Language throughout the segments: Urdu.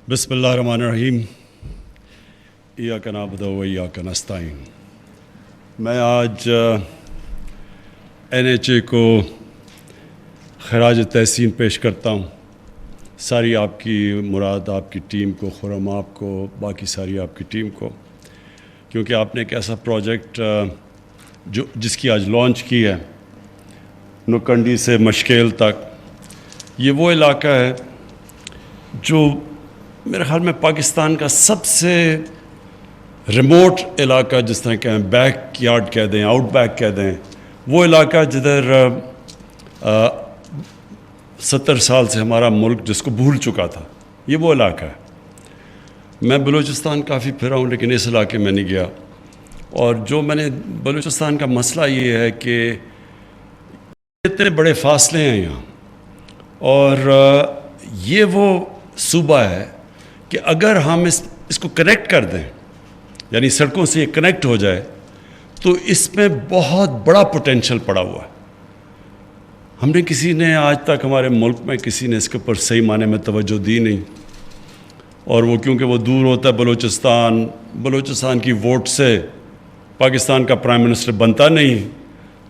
بسم اللہ الرحمن الرحیم ایاک نعبد و ایاک نستعین۔ میں آج NHA کو خراج تحسین پیش کرتا ہوں، ساری آپ کی مراد، آپ کی ٹیم کو، خرم آپ کو، باقی ساری آپ کی ٹیم کو، کیونکہ آپ نے ایک ایسا پروجیکٹ جس کی آج لانچ کی ہے، نوکنڈی سے مشکیل تک، یہ وہ علاقہ ہے جو میرے خیال میں پاکستان کا سب سے ریموٹ علاقہ، جس طرح کہیں بیک یارڈ کہہ دیں، آؤٹ بیک کہہ دیں، وہ علاقہ جدھر 70 سال سے ہمارا ملک جس کو بھول چکا تھا، یہ وہ علاقہ ہے۔ میں بلوچستان کافی پھرا ہوں لیکن اس علاقے میں نہیں گیا، اور جو میں نے بلوچستان کا مسئلہ یہ ہے کہ اتنے بڑے فاصلے ہیں یہاں، اور یہ وہ صوبہ ہے کہ اگر ہم اس کو کنیکٹ کر دیں، یعنی سڑکوں سے یہ کنیکٹ ہو جائے، تو اس میں بہت بڑا پوٹینشل پڑا ہوا ہے۔ ہم نے کسی نے آج تک ہمارے ملک میں کسی نے اس کے اوپر صحیح معنی میں توجہ دی نہیں، اور وہ کیونکہ وہ دور ہوتا ہے بلوچستان کی ووٹ سے پاکستان کا پرائم منسٹر بنتا نہیں،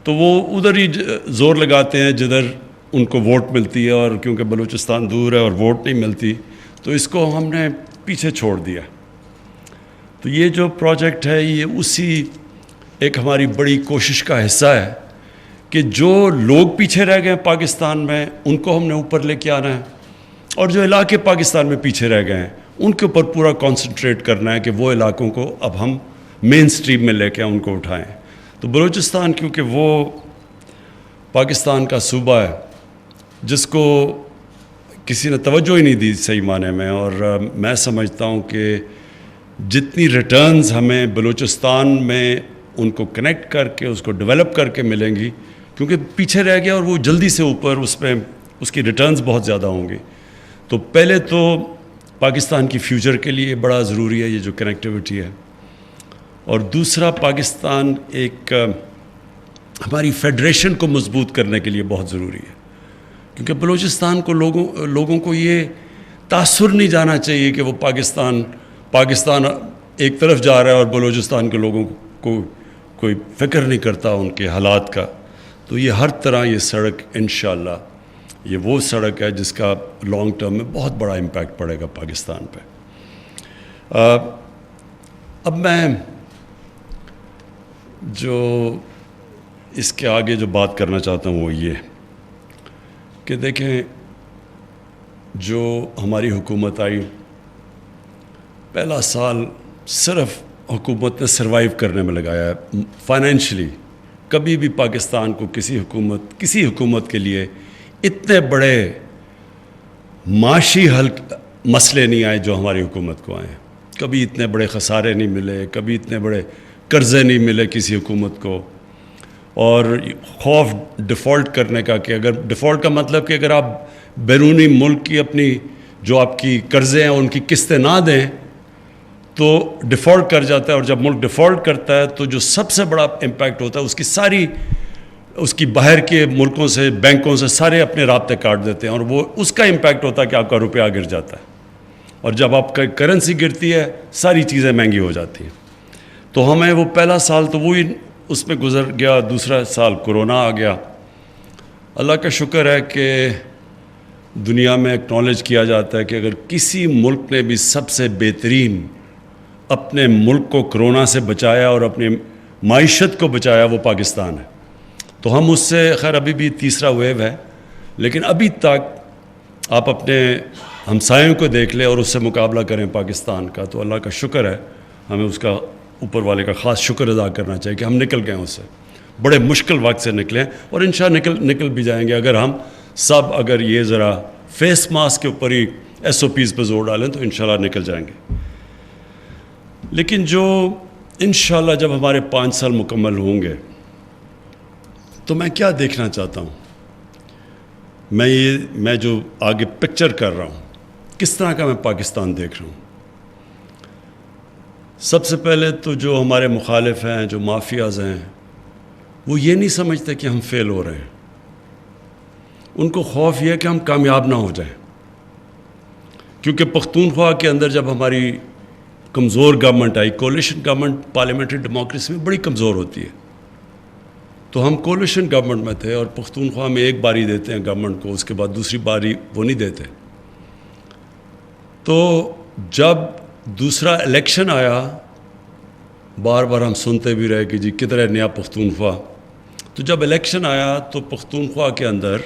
تو وہ ادھر ہی زور لگاتے ہیں جدھر ان کو ووٹ ملتی ہے، اور کیونکہ بلوچستان دور ہے اور ووٹ نہیں ملتی تو اس کو ہم نے پیچھے چھوڑ دیا۔ تو یہ جو پروجیکٹ ہے یہ اسی ایک ہماری بڑی کوشش کا حصہ ہے کہ جو لوگ پیچھے رہ گئے ہیں پاکستان میں ان کو ہم نے اوپر لے کے آنا ہے، اور جو علاقے پاکستان میں پیچھے رہ گئے ہیں ان کے اوپر پورا کانسنٹریٹ کرنا ہے کہ وہ علاقوں کو اب ہم مین سٹریم میں لے کے ان کو اٹھائیں۔ تو بلوچستان کیونکہ وہ پاکستان کا صوبہ ہے جس کو کسی نے توجہ ہی نہیں دی صحیح معنی میں، اور میں سمجھتا ہوں کہ جتنی ریٹرنز ہمیں بلوچستان میں ان کو کنیکٹ کر کے اس کو ڈیولپ کر کے ملیں گی، کیونکہ پیچھے رہ گیا اور وہ جلدی سے اوپر اس کی ریٹرنز بہت زیادہ ہوں گی۔ تو پہلے تو پاکستان کی فیوچر کے لیے بڑا ضروری ہے یہ جو کنیکٹیوٹی ہے، اور دوسرا پاکستان ایک ہماری فیڈریشن کو مضبوط کرنے کے لیے بہت ضروری ہے، کیونکہ بلوچستان کو لوگوں کو یہ تاثر نہیں جانا چاہیے کہ وہ پاکستان ایک طرف جا رہا ہے اور بلوچستان کے لوگوں کو کوئی فکر نہیں کرتا ان کے حالات کا۔ تو یہ ہر طرح یہ سڑک انشاءاللہ یہ وہ سڑک ہے جس کا لانگ ٹرم میں بہت بڑا امپیکٹ پڑے گا پاکستان پہ۔ اب میں جو اس کے آگے جو بات کرنا چاہتا ہوں وہ یہ کہ دیکھیں، جو ہماری حکومت آئی پہلا سال صرف حکومت نے سروائیو کرنے میں لگایا ہے فائنینشلی۔ کبھی بھی پاکستان کو کسی حکومت کے لیے اتنے بڑے معاشی مسئلے نہیں آئے جو ہماری حکومت کو آئے ہیں، کبھی اتنے بڑے خسارے نہیں ملے، کبھی اتنے بڑے قرضے نہیں ملے کسی حکومت کو، اور خوف ڈیفالٹ کرنے کا کہ اگر ڈیفالٹ کا مطلب کہ اگر آپ بیرونی ملک کی اپنی جو آپ کی قرضے ہیں ان کی قسطیں نہ دیں تو ڈیفالٹ کر جاتا ہے، اور جب ملک ڈیفالٹ کرتا ہے تو جو سب سے بڑا امپیکٹ ہوتا ہے اس کی باہر کے ملکوں سے، بینکوں سے سارے اپنے رابطے کاٹ دیتے ہیں، اور وہ اس کا امپیکٹ ہوتا ہے کہ آپ کا روپیہ گر جاتا ہے، اور جب آپ کا کرنسی گرتی ہے ساری چیزیں مہنگی ہو جاتی ہیں۔ تو ہمیں وہ پہلا سال تو وہی اس میں گزر گیا، دوسرا سال کورونا آ گیا۔ اللہ کا شکر ہے کہ دنیا میں اکنالج کیا جاتا ہے کہ اگر کسی ملک نے بھی سب سے بہترین اپنے ملک کو کرونا سے بچایا اور اپنی معیشت کو بچایا وہ پاکستان ہے۔ تو ہم اس سے خیر ابھی بھی تیسرا ویو ہے، لیکن ابھی تک آپ اپنے ہمسایوں کو دیکھ لیں اور اس سے مقابلہ کریں پاکستان کا، تو اللہ کا شکر ہے، ہمیں اس کا اوپر والے کا خاص شکر ادا کرنا چاہیے کہ ہم نکل گئے اس سے، بڑے مشکل وقت سے نکلے ہیں، اور انشاءاللہ نکل بھی جائیں گے اگر ہم سب یہ ذرا فیس ماسک کے اوپر ہی SOPs پہ زور ڈالیں تو انشاءاللہ نکل جائیں گے۔ لیکن جو انشاءاللہ جب ہمارے 5 سال مکمل ہوں گے تو میں کیا دیکھنا چاہتا ہوں، میں جو آگے پکچر کر رہا ہوں کس طرح کا میں پاکستان دیکھ رہا ہوں۔ سب سے پہلے تو جو ہمارے مخالف ہیں، جو مافیاز ہیں، وہ یہ نہیں سمجھتے کہ ہم فیل ہو رہے ہیں، ان کو خوف یہ ہے کہ ہم کامیاب نہ ہو جائیں، کیونکہ پختونخوا کے اندر جب ہماری کمزور گورنمنٹ آئی، کولیشن گورنمنٹ پارلیمنٹری ڈیموکریسی میں بڑی کمزور ہوتی ہے، تو ہم کولیشن گورنمنٹ میں تھے اور پختونخوا میں ایک باری دیتے ہیں گورنمنٹ کو، اس کے بعد دوسری باری وہ نہیں دیتے. تو جب دوسرا الیکشن آیا، بار بار ہم سنتے بھی رہے کہ جی کدھر ہے نیا پختونخوا. تو جب الیکشن آیا تو پختونخوا کے اندر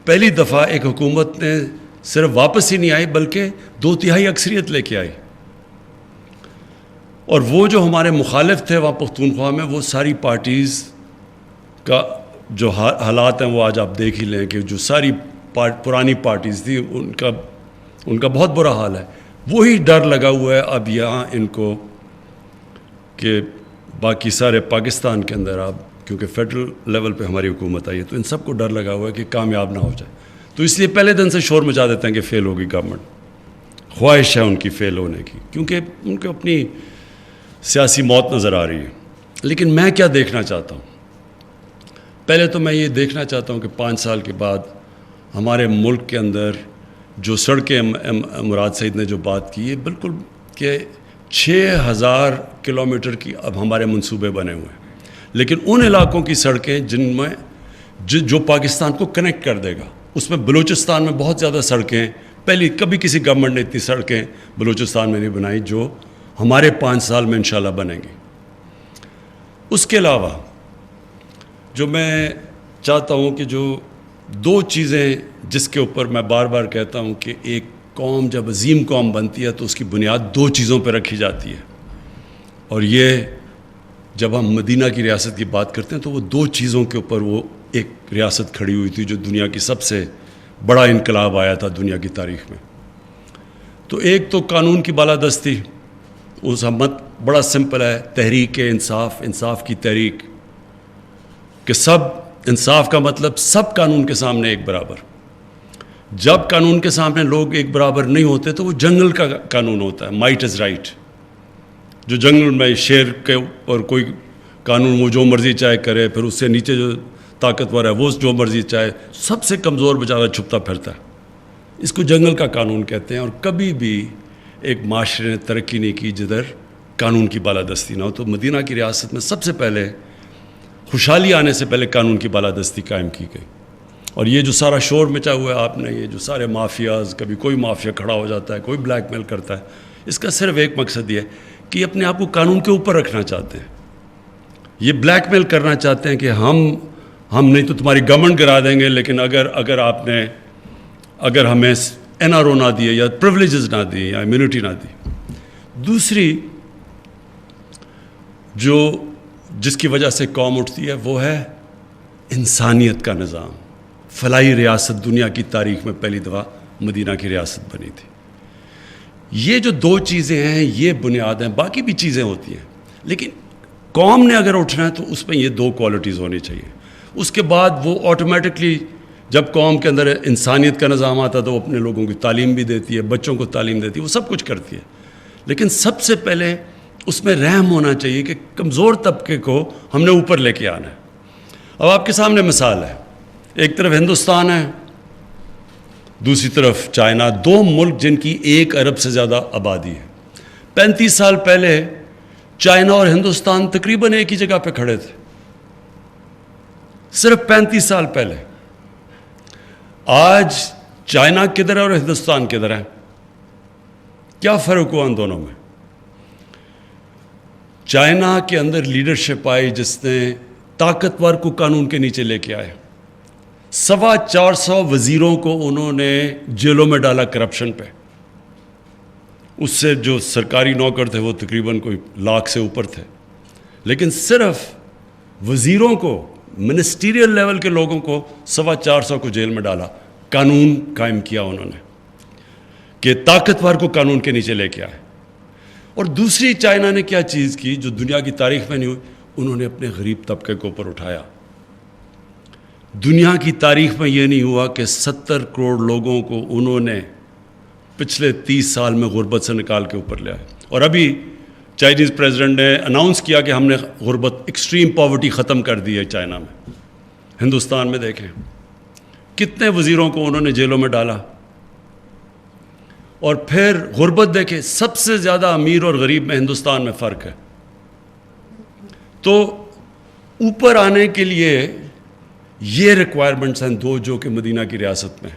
پہلی دفعہ ایک حکومت نے صرف واپس ہی نہیں آئی بلکہ 2/3 اکثریت لے کے آئی. اور وہ جو ہمارے مخالف تھے وہاں پختونخوا میں، وہ ساری پارٹیز کا جو حالات ہیں وہ آج آپ دیکھ ہی لیں کہ جو ساری پرانی پارٹیز تھی ان کا بہت برا حال ہے. وہی ڈر لگا ہوا ہے اب یہاں ان کو کہ باقی سارے پاکستان کے اندر اب کیونکہ فیڈرل لیول پہ ہماری حکومت آئی ہے تو ان سب کو ڈر لگا ہوا ہے کہ کامیاب نہ ہو جائے. تو اس لیے پہلے دن سے شور مچا دیتے ہیں کہ فیل ہوگی گورنمنٹ. خواہش ہے ان کی فیل ہونے کی کیونکہ ان کو اپنی سیاسی موت نظر آ رہی ہے. لیکن میں کیا دیکھنا چاہتا ہوں؟ پہلے تو میں یہ دیکھنا چاہتا ہوں کہ 5 سال کے بعد ہمارے ملک کے اندر جو سڑکیں مراد سعید نے جو بات کی ہے بالکل کہ 6000 کلومیٹر کی اب ہمارے منصوبے بنے ہوئے ہیں. لیکن ان علاقوں کی سڑکیں جن میں جو پاکستان کو کنیکٹ کر دے گا، اس میں بلوچستان میں بہت زیادہ سڑکیں کبھی کسی گورنمنٹ نے اتنی سڑکیں بلوچستان میں نہیں بنائی جو ہمارے 5 سال میں انشاءاللہ بنیں گی. اس کے علاوہ جو میں چاہتا ہوں کہ جو 2 چیزیں جس کے اوپر میں بار بار کہتا ہوں کہ ایک قوم جب عظیم قوم بنتی ہے تو اس کی بنیاد 2 چیزوں پہ رکھی جاتی ہے. اور یہ جب ہم مدینہ کی ریاست کی بات کرتے ہیں تو وہ 2 چیزوں کے اوپر وہ ایک ریاست کھڑی ہوئی تھی جو دنیا کی سب سے بڑا انقلاب آیا تھا دنیا کی تاریخ میں. تو ایک تو قانون کی بالادستی، اس ہمت بڑا سمپل ہے، تحریک انصاف کی تحریک کہ سب انصاف کا مطلب سب قانون کے سامنے ایک برابر. جب قانون کے سامنے لوگ ایک برابر نہیں ہوتے تو وہ جنگل کا قانون ہوتا ہے، مائٹ از رائٹ. جو جنگل میں شیر کے اور کوئی قانون وہ جو مرضی چاہے کرے، پھر اس سے نیچے جو طاقتور ہے وہ جو مرضی چاہے، سب سے کمزور بیچارہ چھپتا پھرتا ہے. اس کو جنگل کا قانون کہتے ہیں. اور کبھی بھی ایک معاشرے نے ترقی نہیں کی جدھر قانون کی بالادستی نہ ہو. تو مدینہ کی ریاست میں سب سے پہلے خوشحالی آنے سے پہلے قانون کی بالادستی قائم کی گئی. اور یہ جو سارا شور مچا ہوا ہے آپ نے، یہ جو سارے مافیاز، کبھی کوئی مافیا کھڑا ہو جاتا ہے، کوئی بلیک میل کرتا ہے، اس کا صرف ایک مقصد یہ ہے کہ یہ اپنے آپ کو قانون کے اوپر رکھنا چاہتے ہیں. یہ بلیک میل کرنا چاہتے ہیں کہ ہم نہیں تو تمہاری گورنمنٹ گرا دیں گے، لیکن اگر ہمیں NRO نہ دیے یا پریولیجز نہ دی یا امیونٹی نہ دی. دوسری جس کی وجہ سے قوم اٹھتی ہے وہ ہے انسانیت کا نظام. فلاحی ریاست دنیا کی تاریخ میں پہلی دفعہ مدینہ کی ریاست بنی تھی. یہ جو 2 چیزیں ہیں یہ بنیاد ہیں. باقی بھی چیزیں ہوتی ہیں لیکن قوم نے اگر اٹھنا ہے تو اس میں یہ 2 کوالٹیز ہونی چاہیے. اس کے بعد وہ آٹومیٹکلی جب قوم کے اندر انسانیت کا نظام آتا ہے تو وہ اپنے لوگوں کی تعلیم بھی دیتی ہے، بچوں کو تعلیم دیتی ہے، وہ سب کچھ کرتی ہے. لیکن سب سے پہلے اس میں رحم ہونا چاہیے کہ کمزور طبقے کو ہم نے اوپر لے کے آنا ہے. اب آپ کے سامنے مثال ہے، ایک طرف ہندوستان ہے، دوسری طرف چائنا، 2 ملک جن کی 1 ارب سے زیادہ آبادی ہے. 35 سال پہلے چائنا اور ہندوستان تقریباً ایک ہی جگہ پہ کھڑے تھے، صرف 35 سال پہلے. آج چائنا کدھر ہے اور ہندوستان کدھر ہے؟ کیا فرق ہوا ان دونوں میں؟ چائنا کے اندر لیڈرشپ آئی جس نے طاقتور کو قانون کے نیچے لے کے آئے. 450 وزیروں کو انہوں نے جیلوں میں ڈالا کرپشن پہ. اس سے جو سرکاری نوکر تھے وہ تقریباً کوئی 100,000 سے اوپر تھے. لیکن صرف وزیروں کو، منسٹیریل لیول کے لوگوں کو 450 کو جیل میں ڈالا. قانون قائم کیا انہوں نے کہ طاقتور کو قانون کے نیچے لے کے آئے. اور دوسری چائنا نے کیا چیز کی جو دنیا کی تاریخ میں نہیں ہوئی، انہوں نے اپنے غریب طبقے کو اوپر اٹھایا. دنیا کی تاریخ میں یہ نہیں ہوا کہ 70 کروڑ لوگوں کو انہوں نے پچھلے 30 سال میں غربت سے نکال کے اوپر لے آئے. اور ابھی چائنیز پریزیڈنٹ نے اناؤنس کیا کہ ہم نے غربت، ایکسٹریم پاورٹی ختم کر دی ہے چائنا میں. ہندوستان میں دیکھیں کتنے وزیروں کو انہوں نے جیلوں میں ڈالا. اور پھر غربت دیکھیں، سب سے زیادہ امیر اور غریب میں ہندوستان میں فرق ہے. تو اوپر آنے کے لیے یہ ریکوائرمنٹس ہیں دو جو کہ مدینہ کی ریاست میں.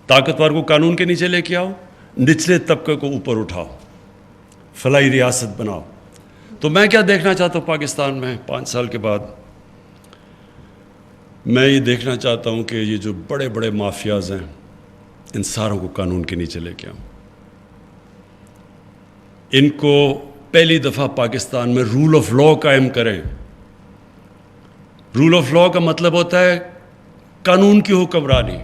طاقتور کو قانون کے نیچے لے کے آؤ، نچلے طبقے کو اوپر اٹھاؤ، فلاحی ریاست بناؤ. تو میں کیا دیکھنا چاہتا ہوں پاکستان میں 5 سال کے بعد؟ میں یہ دیکھنا چاہتا ہوں کہ یہ جو بڑے بڑے مافیاز ہیں ان ساروں کو قانون کے نیچے لے کے آؤں. ان کو پہلی دفعہ پاکستان میں رول آف لاء قائم کریں. رول آف لاء کا مطلب ہوتا ہے قانون کی حکمرانی.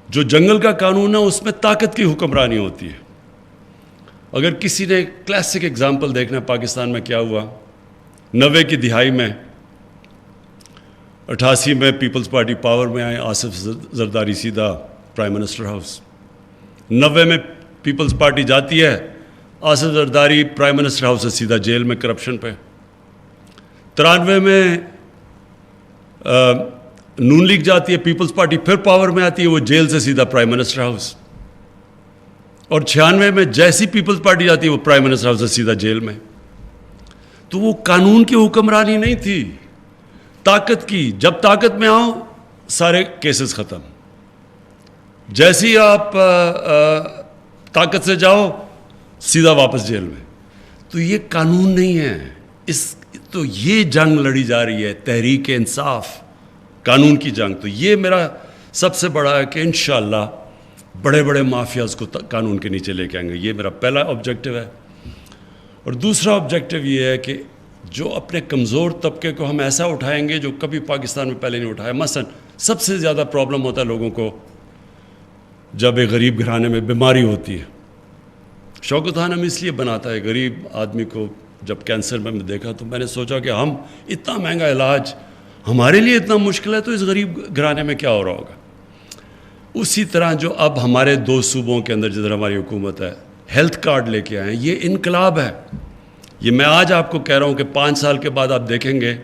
جو جنگل کا قانون ہے اس میں طاقت کی حکمرانی ہوتی ہے. اگر کسی نے کلاسک اگزامپل دیکھنا ہے پاکستان میں کیا ہوا، 90 کی دہائی میں، 88 میں پیپلز پارٹی پاور میں آئے، آصف زرداری سیدھا پرائم منسٹر ہاؤس. 90 میں پیپلز پارٹی جاتی ہے، Asif Zardari prime minister house سے سیدھا جیل میں کرپشن پہ. 93 میں نون لیگ جاتی ہے، پیپلز پارٹی پھر پاور میں آتی ہے، وہ جیل سے سیدھا پرائم منسٹر ہاؤس. اور 96 میں جیسی پیپلز پارٹی جاتی ہے وہ پرائم منسٹر ہاؤس سے سیدھا جیل میں. تو وہ قانون کی حکمرانی نہیں تھی، طاقت کی. جب طاقت میں آؤ سارے کیسز ختم. جیسی آپ طاقت سے جاؤ سیدھا واپس جیل میں. تو یہ قانون نہیں ہے. تو یہ جنگ لڑی جا رہی ہے، تحریک انصاف، قانون کی جنگ. تو یہ میرا سب سے بڑا ہے کہ انشاءاللہ بڑے بڑے مافیاز کو قانون کے نیچے لے کے آئیں گے. یہ میرا پہلا آبجیکٹو ہے. اور دوسرا آبجیکٹو یہ ہے کہ جو اپنے کمزور طبقے کو ہم ایسا اٹھائیں گے جو کبھی پاکستان میں پہلے نہیں اٹھایا. مثلا سب سے زیادہ پرابلم ہوتا ہے لوگوں کو جب ایک غریب گھرانے میں بیماری ہوتی ہے. شوکت خان ہم اس لیے بناتا ہے غریب آدمی کو. جب کینسر میں دیکھا تو میں نے سوچا کہ ہم اتنا مہنگا علاج ہمارے لیے اتنا مشکل ہے تو اس غریب گھرانے میں کیا ہو رہا ہوگا. اسی طرح جو اب ہمارے 2 صوبوں کے اندر جدھر ہماری حکومت ہے ہیلتھ کارڈ لے کے آئے ہیں، یہ انقلاب ہے. یہ میں آج آپ کو کہہ رہا ہوں کہ 5 سال کے بعد آپ دیکھیں گے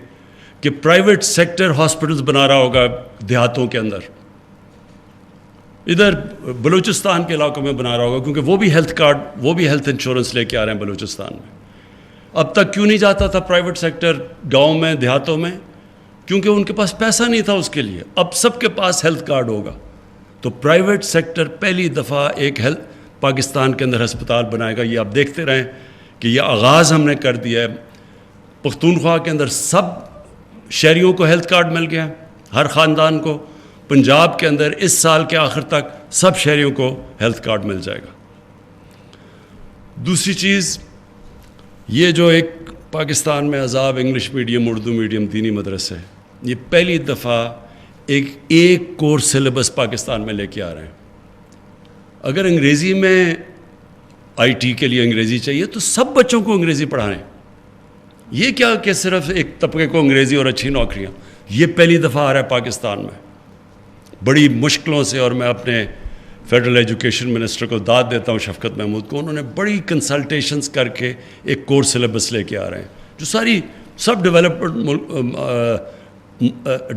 کہ پرائیویٹ سیکٹر ہاسپٹلز بنا رہا ہوگا دیہاتوں کے اندر. ادھر بلوچستان کے علاقوں میں بنا رہا ہوگا کیونکہ وہ بھی ہیلتھ کارڈ، وہ بھی ہیلتھ انشورنس لے کے آ رہے ہیں بلوچستان میں. اب تک کیوں نہیں جاتا تھا پرائیویٹ سیکٹر گاؤں میں، دیہاتوں میں؟ کیونکہ ان کے پاس پیسہ نہیں تھا اس کے لیے. اب سب کے پاس ہیلتھ کارڈ ہوگا. تو پرائیویٹ سیکٹر پہلی دفعہ ایک پاکستان کے اندر ہسپتال بنائے گا. یہ آپ دیکھتے رہیں کہ یہ آغاز ہم نے کر دیا ہے. پختونخوا کے اندر سب شہریوں کو ہیلتھ کارڈ مل گیا، ہر خاندان کو. پنجاب کے اندر اس سال کے آخر تک سب شہریوں کو ہیلتھ کارڈ مل جائے گا. دوسری چیز یہ جو ایک پاکستان میں عذاب انگلش میڈیم، اردو میڈیم، دینی مدرسے، یہ پہلی دفعہ ایک کورس سلیبس پاکستان میں لے کے آ رہے ہیں. اگر انگریزی میں آئی ٹی کے لیے انگریزی چاہیے تو سب بچوں کو انگریزی پڑھائیں. یہ کیا کہ صرف ایک طبقے کو انگریزی اور اچھی نوکریاں. یہ پہلی دفعہ آ رہا ہے پاکستان میں بڑی مشکلوں سے. اور میں اپنے فیڈرل ایجوکیشن منسٹر کو داد دیتا ہوں، شفقت محمود کو. انہوں نے بڑی کنسلٹیشنز کر کے ایک کورس سلیبس لے کے آ رہے ہیں جو ساری سب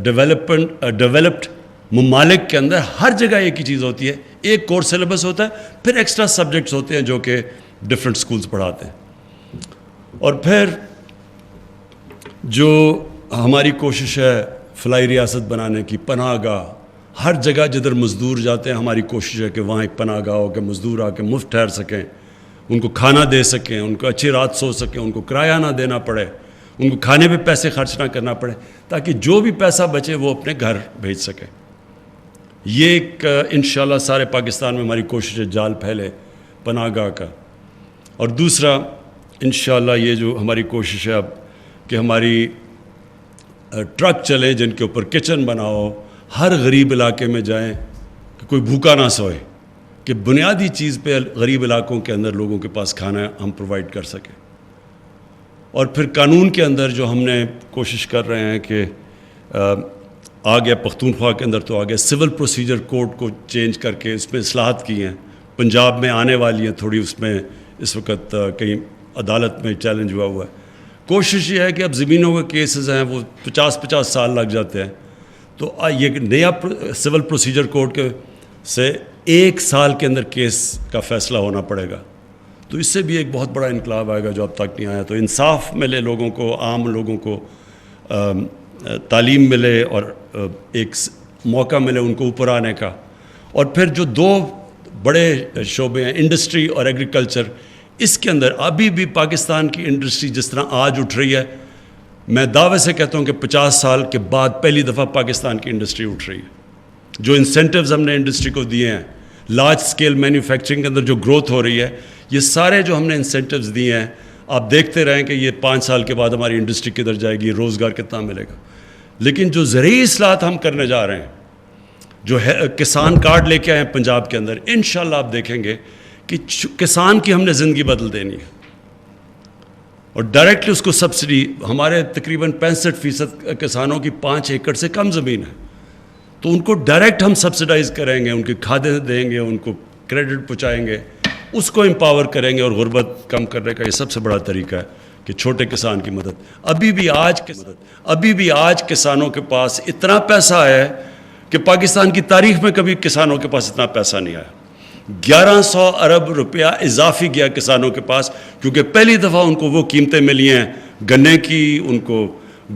ڈیولپڈ ممالک کے اندر ہر جگہ ایک ہی چیز ہوتی ہے. ایک کورس سلیبس ہوتا ہے، پھر ایکسٹرا سبجیکٹس ہوتے ہیں جو کہ ڈفرینٹ سکولز پڑھاتے ہیں. اور پھر جو ہماری کوشش ہے فلاحی ریاست بنانے کی، پناہ گاہ، ہر جگہ جدھر مزدور جاتے ہیں ہماری کوشش ہے کہ وہاں ایک پناہ گاہ ہو کہ مزدور آ کے مفت ٹھہر سکیں، ان کو کھانا دے سکیں، ان کو اچھی رات سو سکیں، ان کو کرایہ نہ دینا پڑے، ان کو کھانے پہ پیسے خرچ نہ کرنا پڑے، تاکہ جو بھی پیسہ بچے وہ اپنے گھر بھیج سکیں. یہ ایک انشاءاللہ سارے پاکستان میں ہماری کوشش ہے جال پھیلے پناہ گاہ کا. اور دوسرا انشاءاللہ یہ جو ہماری کوشش ہے اب کہ ہماری ٹرک چلیں جن کے اوپر کچن بنا ہو، ہر غریب علاقے میں جائیں کہ کوئی بھوکا نہ سوئے، کہ بنیادی چیز پہ غریب علاقوں کے اندر لوگوں کے پاس کھانا ہم پرووائڈ کر سکیں. اور پھر قانون کے اندر جو ہم نے کوشش کر رہے ہیں کہ آ گیا پختونخوا کے اندر تو آ گیا سول پروسیجر کوڈ کو چینج کر کے اس میں اصلاحات کی ہیں. پنجاب میں آنے والی ہیں تھوڑی، اس میں اس وقت کہیں عدالت میں چیلنج ہوا ہے. کوشش یہ ہے کہ اب زمینوں کے کیسز ہیں وہ 50 سال لگ جاتے ہیں. تو یہ نیا سول پروسیجر کوڈ کے سے 1 سال کے اندر کیس کا فیصلہ ہونا پڑے گا. تو اس سے بھی ایک بہت بڑا انقلاب آئے گا جو اب تک نہیں آیا. تو انصاف ملے لوگوں کو, عام لوگوں کو تعلیم ملے اور ایک موقع ملے ان کو اوپر آنے کا. اور پھر جو 2 بڑے شعبے ہیں, انڈسٹری اور ایگریکلچر, اس کے اندر ابھی بھی پاکستان کی انڈسٹری جس طرح آج اٹھ رہی ہے, میں دعوے سے کہتا ہوں کہ 50 سال کے بعد پہلی دفعہ پاکستان کی انڈسٹری اٹھ رہی ہے. جو انسینٹیوز ہم نے انڈسٹری کو دیے ہیں, لارج سکیل مینوفیکچرنگ کے اندر جو گروتھ ہو رہی ہے, یہ سارے جو ہم نے انسینٹیوز دیے ہیں, آپ دیکھتے رہیں کہ یہ 5 سال کے بعد ہماری انڈسٹری کدھر جائے گی, روزگار کتنا ملے گا. لیکن جو زرعی اصلاحات ہم کرنے جا رہے ہیں, جو ہے کسان کارڈ لے کے آئے ہیں پنجاب کے اندر, انشاءاللہ آپ دیکھیں گے کہ کسان کی ہم نے زندگی بدل دینی ہے. اور ڈائریکٹلی اس کو سبسڈی, ہمارے تقریباً 65% کسانوں کی 5 ایکڑ سے کم زمین ہے, تو ان کو ڈائریکٹ ہم سبسڈائز کریں گے, ان کی کھادیں دیں گے, ان کو کریڈٹ پہنچائیں گے, اس کو امپاور کریں گے. اور غربت کم کرنے کا یہ سب سے بڑا طریقہ ہے کہ چھوٹے کسان کی مدد. ابھی بھی آج کسانوں کے پاس اتنا پیسہ ہے کہ پاکستان کی تاریخ میں کبھی کسانوں کے پاس اتنا پیسہ نہیں آیا. 1100 ارب روپیہ اضافی گیا کسانوں کے پاس, کیونکہ پہلی دفعہ ان کو وہ قیمتیں ملی ہیں گنے کی, ان کو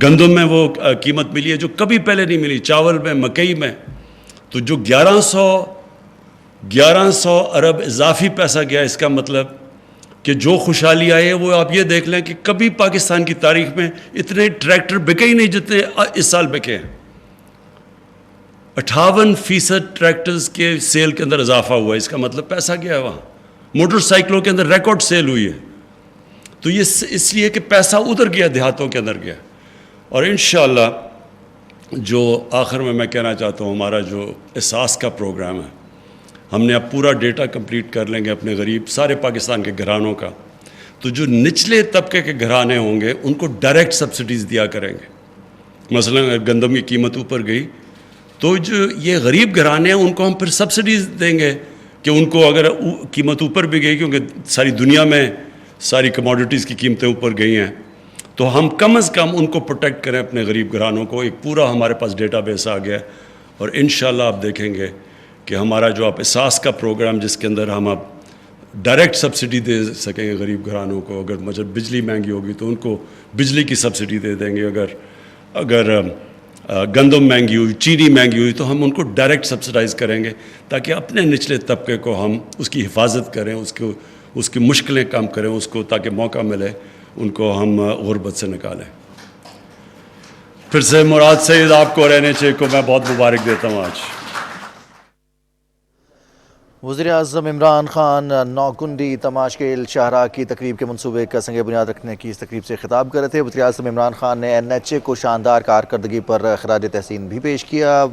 گندم میں وہ قیمت ملی ہے جو کبھی پہلے نہیں ملی, چاول میں, مکئی میں. تو جو 1100 ارب اضافی پیسہ گیا, اس کا مطلب کہ جو خوشحالی آئی ہے وہ آپ یہ دیکھ لیں کہ کبھی پاکستان کی تاریخ میں اتنے ٹریکٹر بکے ہی نہیں جتنے اس سال بکے ہیں. 58% ٹریکٹرز کے سیل کے اندر اضافہ ہوا ہے, اس کا مطلب پیسہ گیا ہے وہاں. موٹر سائیکلوں کے اندر ریکارڈ سیل ہوئی ہے. تو یہ اس لیے کہ پیسہ ادھر گیا, دیہاتوں کے اندر گیا. اور انشاءاللہ جو آخر میں کہنا چاہتا ہوں, ہمارا جو احساس کا پروگرام ہے, ہم نے اب پورا ڈیٹا کمپلیٹ کر لیں گے اپنے غریب سارے پاکستان کے گھرانوں کا. تو جو نچلے طبقے کے گھرانے ہوں گے ان کو ڈائریکٹ سبسڈیز دیا کریں گے. مثلا اگر گندم کی قیمت اوپر گئی تو جو یہ غریب گھرانے ہیں ان کو ہم پھر سبسڈیز دیں گے کہ ان کو اگر قیمت اوپر بھی گئی, کیونکہ ساری دنیا میں ساری کموڈیٹیز کی قیمتیں اوپر گئی ہیں, تو ہم کم از کم ان کو پروٹیکٹ کریں اپنے غریب گھرانوں کو. ایک پورا ہمارے پاس ڈیٹا بیس آ گیا ہے. اور انشاءاللہ آپ دیکھیں گے کہ ہمارا جو آپ احساس کا پروگرام, جس کے اندر ہم اب ڈائریکٹ سبسڈی دے سکیں گے غریب گھرانوں کو. اگر مطلب بجلی مہنگی ہوگی تو ان کو بجلی کی سبسڈی دے دیں گے, اگر گندم مہنگی ہوئی, چینی مہنگی ہوئی, تو ہم ان کو ڈائریکٹ سبسڈائز کریں گے تاکہ اپنے نچلے طبقے کو ہم اس کی حفاظت کریں, اس کی مشکلیں کم کریں, اس کو تاکہ موقع ملے ان کو ہم غربت سے نکالیں. پھر سے مراد سعید آپ کو اور NHA کو میں بہت مبارک دیتا ہوں. آج وزیر اعظم عمران خان نوکنڈی تماشکیل شاہراہ کی تقریب کے منصوبے کا سنگ بنیاد رکھنے کی اس تقریب سے خطاب کر رہے تھے. وزیر اعظم عمران خان نے NHA کو شاندار کارکردگی پر خراج تحسین بھی پیش کیا.